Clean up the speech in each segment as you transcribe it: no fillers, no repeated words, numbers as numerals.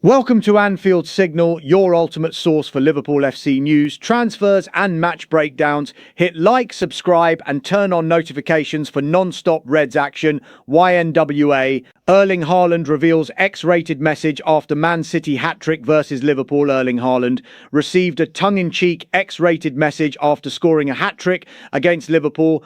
Welcome to Anfield Signal, your ultimate source for Liverpool FC news, transfers and match breakdowns. Hit like, subscribe and turn on notifications for non-stop Reds action. YNWA. Erling Haaland reveals X-rated message after Man City hat-trick versus Liverpool. Erling Haaland received a tongue-in-cheek X-rated message after scoring a hat-trick against Liverpool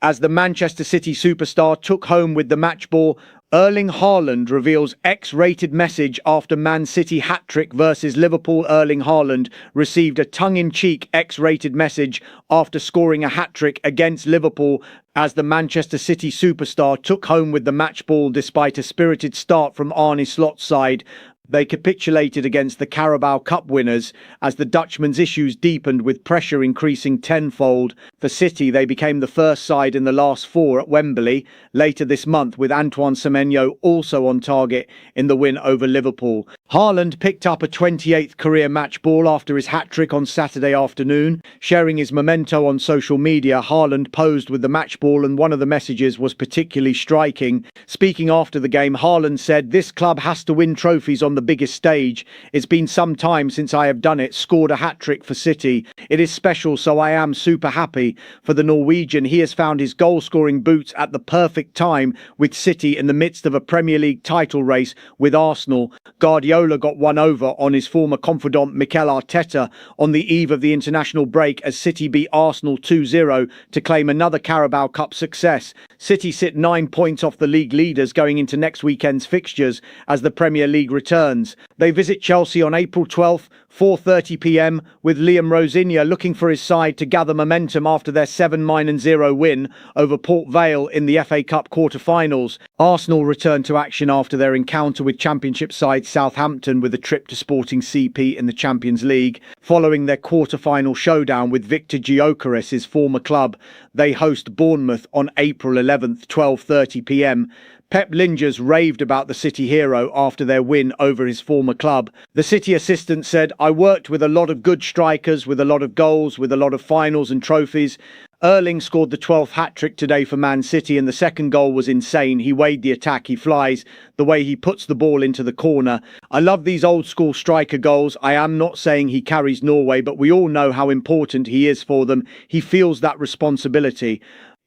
as the Manchester City superstar took home with the match ball. Erling Haaland reveals X-rated message after Man City hat-trick versus Liverpool. Erling Haaland received a tongue-in-cheek X-rated message after scoring a hat-trick against Liverpool as the Manchester City superstar took home with the match ball despite a spirited start from Arne Slot's side. They capitulated against the Carabao Cup winners as the Dutchman's issues deepened with pressure increasing tenfold. For City, they became the first side in the last four at Wembley later this month, with Antoine Semenyo also on target in the win over Liverpool. Haaland picked up a 28th career match ball after his hat-trick on Saturday afternoon. Sharing his memento on social media, Haaland posed with the match ball and one of the messages was particularly striking. Speaking after the game, Haaland said, "This club has to win trophies on the biggest stage. It's been some time since I have done it, scored a hat-trick for City. It is special, so I am super happy." For the Norwegian, he has found his goal-scoring boots at the perfect time with City in the midst of a Premier League title race with Arsenal. Guardiola got one over on his former confidant Mikel Arteta on the eve of the international break as City beat Arsenal 2-0 to claim another Carabao Cup success. City sit 9 points off the league leaders going into next weekend's fixtures as the Premier League returns. They visit Chelsea on April 12th, 4:30 p.m, with Liam Rosignol looking for his side to gather momentum after their 7-0 win over Port Vale in the FA Cup quarter-finals. Arsenal return to action after their encounter with Championship side Southampton with a trip to Sporting CP in the Champions League. Following their quarter-final showdown with Victor Gyökeres' former club, they host Bournemouth on April 11th, 12:30 p.m. Pep Lijnders raved about the City hero after their win over his former club. The City assistant said, "I worked with a lot of good strikers, with a lot of goals, with a lot of finals and trophies. Erling scored the 12th hat-trick today for Man City and the second goal was insane. He weighed the attack, he flies, the way he puts the ball into the corner. I love these old-school striker goals. I am not saying he carries Norway, but we all know how important he is for them. He feels that responsibility."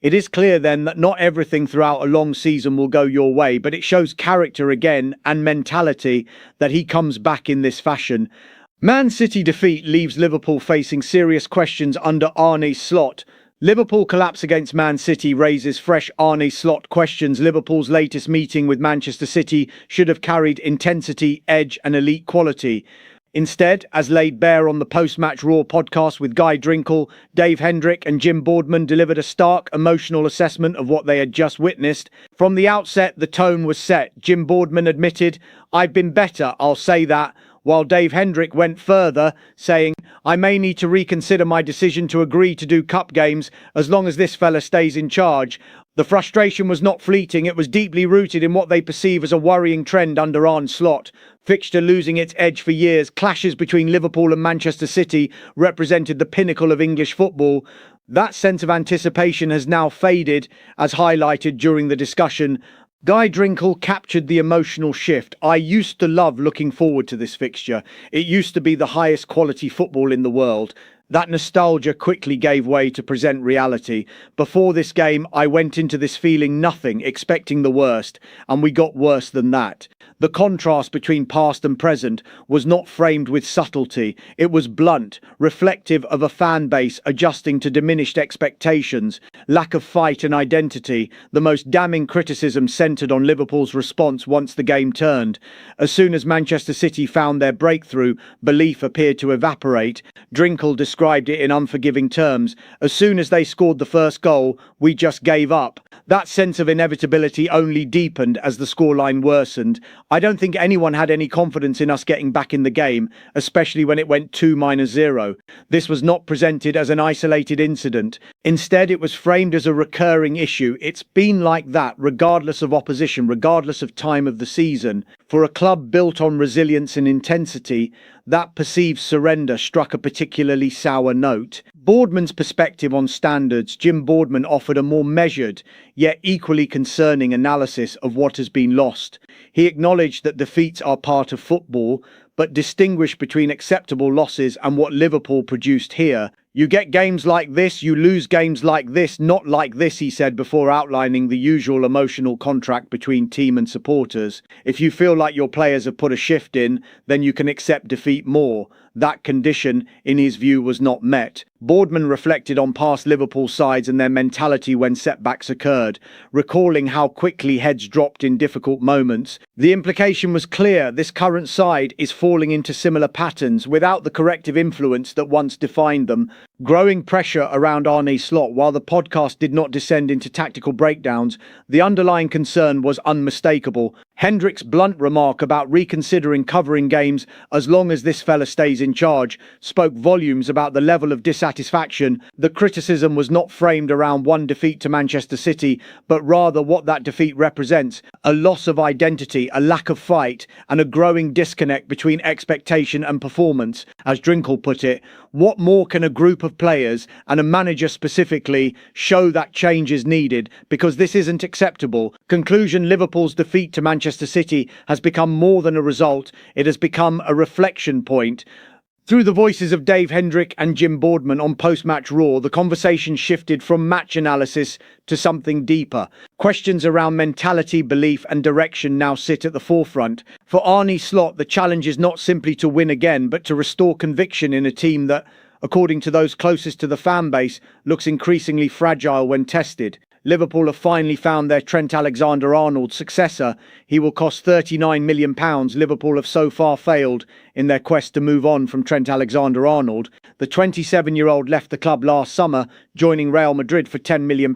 It is clear then that not everything throughout a long season will go your way, but it shows character again and mentality that he comes back in this fashion. Man City defeat leaves Liverpool facing serious questions under Arne Slot. Liverpool collapse against Man City raises fresh Arne Slot questions. Liverpool's latest meeting with Manchester City should have carried intensity, edge and elite quality. Instead, as laid bare on the post-match Raw podcast with Guy Drinkle, Dave Hendrick and Jim Boardman delivered a stark, emotional assessment of what they had just witnessed. From the outset, the tone was set. Jim Boardman admitted, "I've been better, I'll say that," while Dave Hendrick went further, saying, "I may need to reconsider my decision to agree to do cup games as long as this fella stays in charge." The frustration was not fleeting, it was deeply rooted in what they perceive as a worrying trend under Arne Slot. Fixture losing its edge for years, clashes between Liverpool and Manchester City represented the pinnacle of English football. That sense of anticipation has now faded, as highlighted during the discussion. Guy Drinkle captured the emotional shift. "I used to love looking forward to this fixture. It used to be the highest quality football in the world. That nostalgia quickly gave way to present reality. Before this game, I went into this feeling nothing, expecting the worst, and we got worse than that." The contrast between past and present was not framed with subtlety. It was blunt, reflective of a fan base adjusting to diminished expectations, lack of fight and identity. The most damning criticism centred on Liverpool's response once the game turned. As soon as Manchester City found their breakthrough, belief appeared to evaporate. Drinkle described it in unforgiving terms. "As soon as they scored the first goal, we just gave up." That sense of inevitability only deepened as the scoreline worsened. "I don't think anyone had any confidence in us getting back in the game, especially when it went 2-0. This was not presented as an isolated incident. Instead, it was framed as a recurring issue. It's been like that, regardless of opposition, regardless of time of the season. For a club built on resilience and intensity, that perceived surrender struck a particularly sour note." Boardman's perspective on standards. Jim Boardman offered a more measured, yet equally concerning analysis of what has been lost. He acknowledged that defeats are part of football, but distinguished between acceptable losses and what Liverpool produced here. You get games like this, you lose games like this, not like this, he said before outlining the usual emotional contract between team and supporters. If you feel like your players have put a shift in, then you can accept defeat more. That condition, in his view, was not met. Boardman reflected on past Liverpool sides and their mentality when setbacks occurred, recalling how quickly heads dropped in difficult moments. The implication was clear: this current side is falling into similar patterns without the corrective influence that once defined them. Growing pressure around Arne Slot. While the podcast did not descend into tactical breakdowns, the underlying concern was unmistakable. Hendrick's blunt remark about reconsidering covering games as long as this fella stays in charge spoke volumes about the level of dissatisfaction. The criticism was not framed around one defeat to Manchester City, but rather what that defeat represents: a loss of identity, a lack of fight, and a growing disconnect between expectation and performance. As Drinkle put it, what more can a group of players, and a manager specifically, show that change is needed? Because this isn't acceptable. Conclusion: Liverpool's defeat to Manchester City has become more than a result, it has become a reflection point. Through the voices of Dave Hendrick and Jim Boardman on post-match Raw, the conversation shifted from match analysis to something deeper. Questions around mentality, belief and direction now sit at the forefront. For Arne Slot, the challenge is not simply to win again, but to restore conviction in a team that, according to those closest to the fan base, looks increasingly fragile when tested. Liverpool have finally found their Trent Alexander-Arnold successor. He will cost £39 million. Liverpool have so far failed in their quest to move on from Trent Alexander-Arnold. The 27-year-old left the club last summer, joining Real Madrid for £10 million,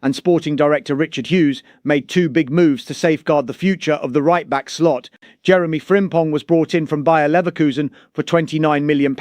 and sporting director Richard Hughes made two big moves to safeguard the future of the right-back slot. Jeremy Frimpong was brought in from Bayer Leverkusen for £29 million,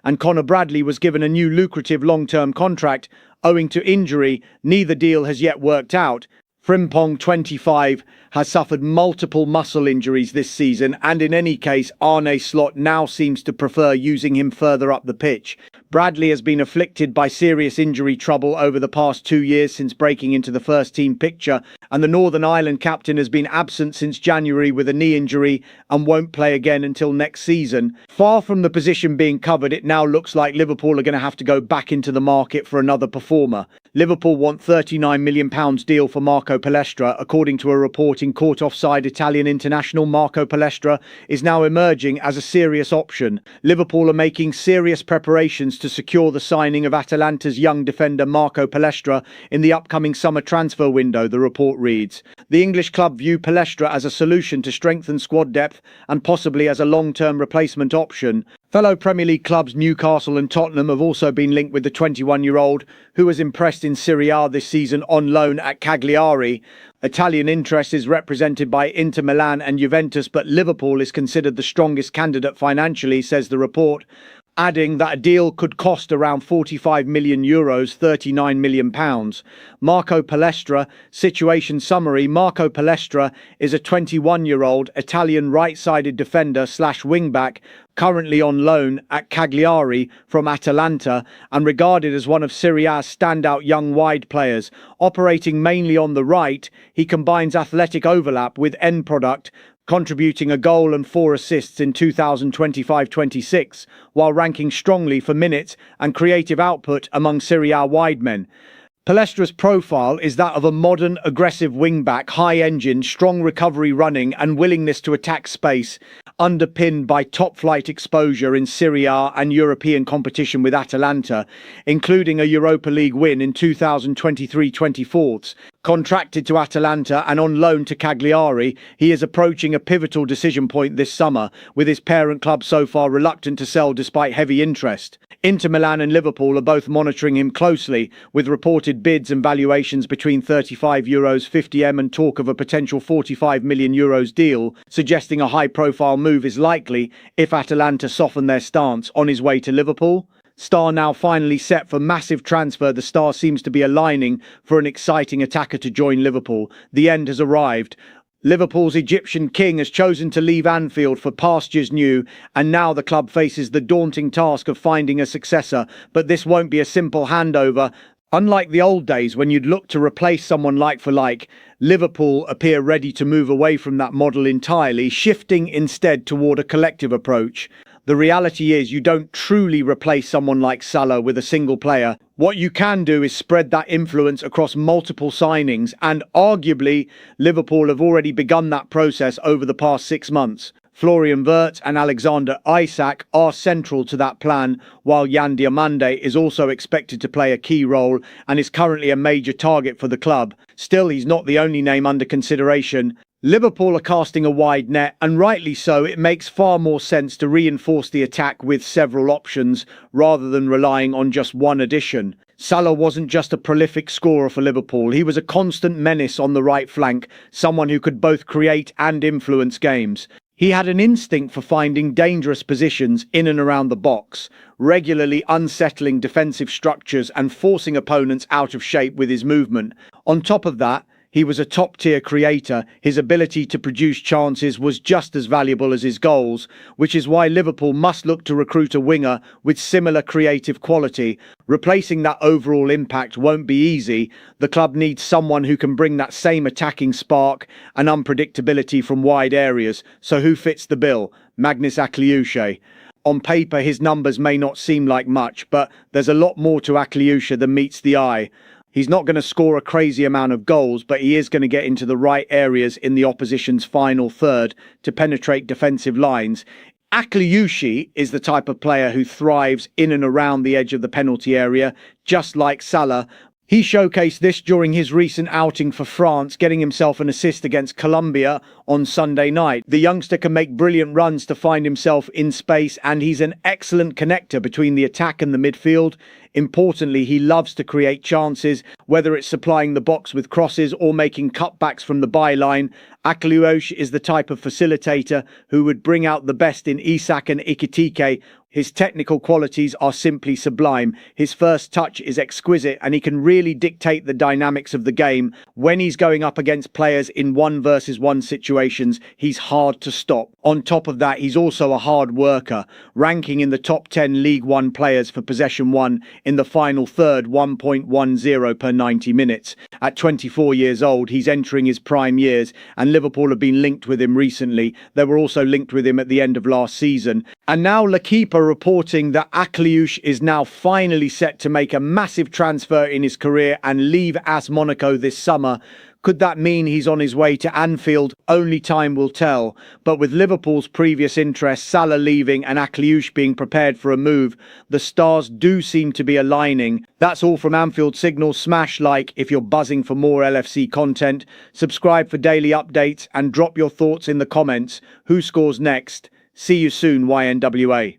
and Conor Bradley was given a new lucrative long-term contract. Owing to injury, neither deal has yet worked out. Frimpong, 25, has suffered multiple muscle injuries this season, and in any case, Arne Slot now seems to prefer using him further up the pitch. Bradley has been afflicted by serious injury trouble over the past 2 years since breaking into the first team picture, and the Northern Ireland captain has been absent since January with a knee injury and won't play again until next season. Far from the position being covered, it now looks like Liverpool are going to have to go back into the market for another performer. Liverpool want £39 million deal for Marco Palestra. According to a report in Court Offside, Italian international Marco Palestra is now emerging as a serious option. Liverpool are making serious preparations to secure the signing of Atalanta's young defender Marco Palestra in the upcoming summer transfer window, the report reads. The English club view Palestra as a solution to strengthen squad depth and possibly as a long-term replacement option. Fellow Premier League clubs Newcastle and Tottenham have also been linked with the 21-year-old, who has impressed in Serie A this season on loan at Cagliari. Italian interest is represented by Inter Milan and Juventus, but Liverpool is considered the strongest candidate financially, says the report, adding that a deal could cost around €45 million, £39 million. Marco Palestra, situation summary. Marco Palestra is a 21-year-old Italian right-sided defender / wing-back, currently on loan at Cagliari from Atalanta and regarded as one of Serie A's standout young wide players. Operating mainly on the right, he combines athletic overlap with end product, contributing a goal and 4 assists in 2025-26, while ranking strongly for minutes and creative output among Serie A wide men. Palestra's profile is that of a modern, aggressive wing-back, high-engine, strong recovery running and willingness to attack space, underpinned by top-flight exposure in Serie A and European competition with Atalanta, including a Europa League win in 2023-24. Contracted to Atalanta and on loan to Cagliari, he is approaching a pivotal decision point this summer, with his parent club so far reluctant to sell despite heavy interest. Inter Milan and Liverpool are both monitoring him closely, with reported bids and valuations between €35, €50m and talk of a potential €45 million deal, suggesting a high-profile move is likely if Atalanta soften their stance on his way to Liverpool. Star now finally set for massive transfer. The Star seems to be aligning for an exciting attacker to join Liverpool. The end has arrived. Liverpool's Egyptian king has chosen to leave Anfield for pastures new, and now the club faces the daunting task of finding a successor. But this won't be a simple handover. Unlike the old days when you'd look to replace someone like for like, Liverpool appear ready to move away from that model entirely, shifting instead toward a collective approach. The reality is you don't truly replace someone like Salah with a single player. What you can do is spread that influence across multiple signings, and arguably Liverpool have already begun that process over the past 6 months. Florian Wirtz and Alexander Isak are central to that plan, while Yan Diomande is also expected to play a key role and is currently a major target for the club. Still, he's not the only name under consideration. Liverpool are casting a wide net, and rightly so. It makes far more sense to reinforce the attack with several options rather than relying on just one addition. Salah wasn't just a prolific scorer for Liverpool, he was a constant menace on the right flank, someone who could both create and influence games. He had an instinct for finding dangerous positions in and around the box, regularly unsettling defensive structures and forcing opponents out of shape with his movement. On top of that, he was a top-tier creator. His ability to produce chances was just as valuable as his goals, which is why Liverpool must look to recruit a winger with similar creative quality. Replacing that overall impact won't be easy. The club needs someone who can bring that same attacking spark and unpredictability from wide areas. So who fits the bill? Magnus Akliouche. On paper, his numbers may not seem like much, but there's a lot more to Akliouche than meets the eye. He's not going to score a crazy amount of goals, but he is going to get into the right areas in the opposition's final third to penetrate defensive lines. Akliouche is the type of player who thrives in and around the edge of the penalty area, just like Salah. He showcased this during his recent outing for France, getting himself an assist against Colombia on Sunday night. The youngster can make brilliant runs to find himself in space, and he's an excellent connector between the attack and the midfield. Importantly, he loves to create chances, whether it's supplying the box with crosses or making cutbacks from the byline. Akliouche is the type of facilitator who would bring out the best in Isak and Ekitike. His technical qualities are simply sublime. His first touch is exquisite, and he can really dictate the dynamics of the game. When he's going up against players in 1-versus-1 situations, he's hard to stop. On top of that, he's also a hard worker, ranking in the top 10 League One players for possession won in the final third, 1.10 per 90 minutes. At 24 years old, he's entering his prime years, and Liverpool have been linked with him recently. They were also linked with him at the end of last season. And now L'Equipe are reporting that Akliouche is now finally set to make a massive transfer in his career and leave AS Monaco this summer. Could that mean he's on his way to Anfield? Only time will tell. But with Liverpool's previous interest, Salah leaving and Akliouche being prepared for a move, the stars do seem to be aligning. That's all from Anfield Signal. Smash like if you're buzzing for more LFC content. Subscribe for daily updates and drop your thoughts in the comments. Who scores next? See you soon, YNWA.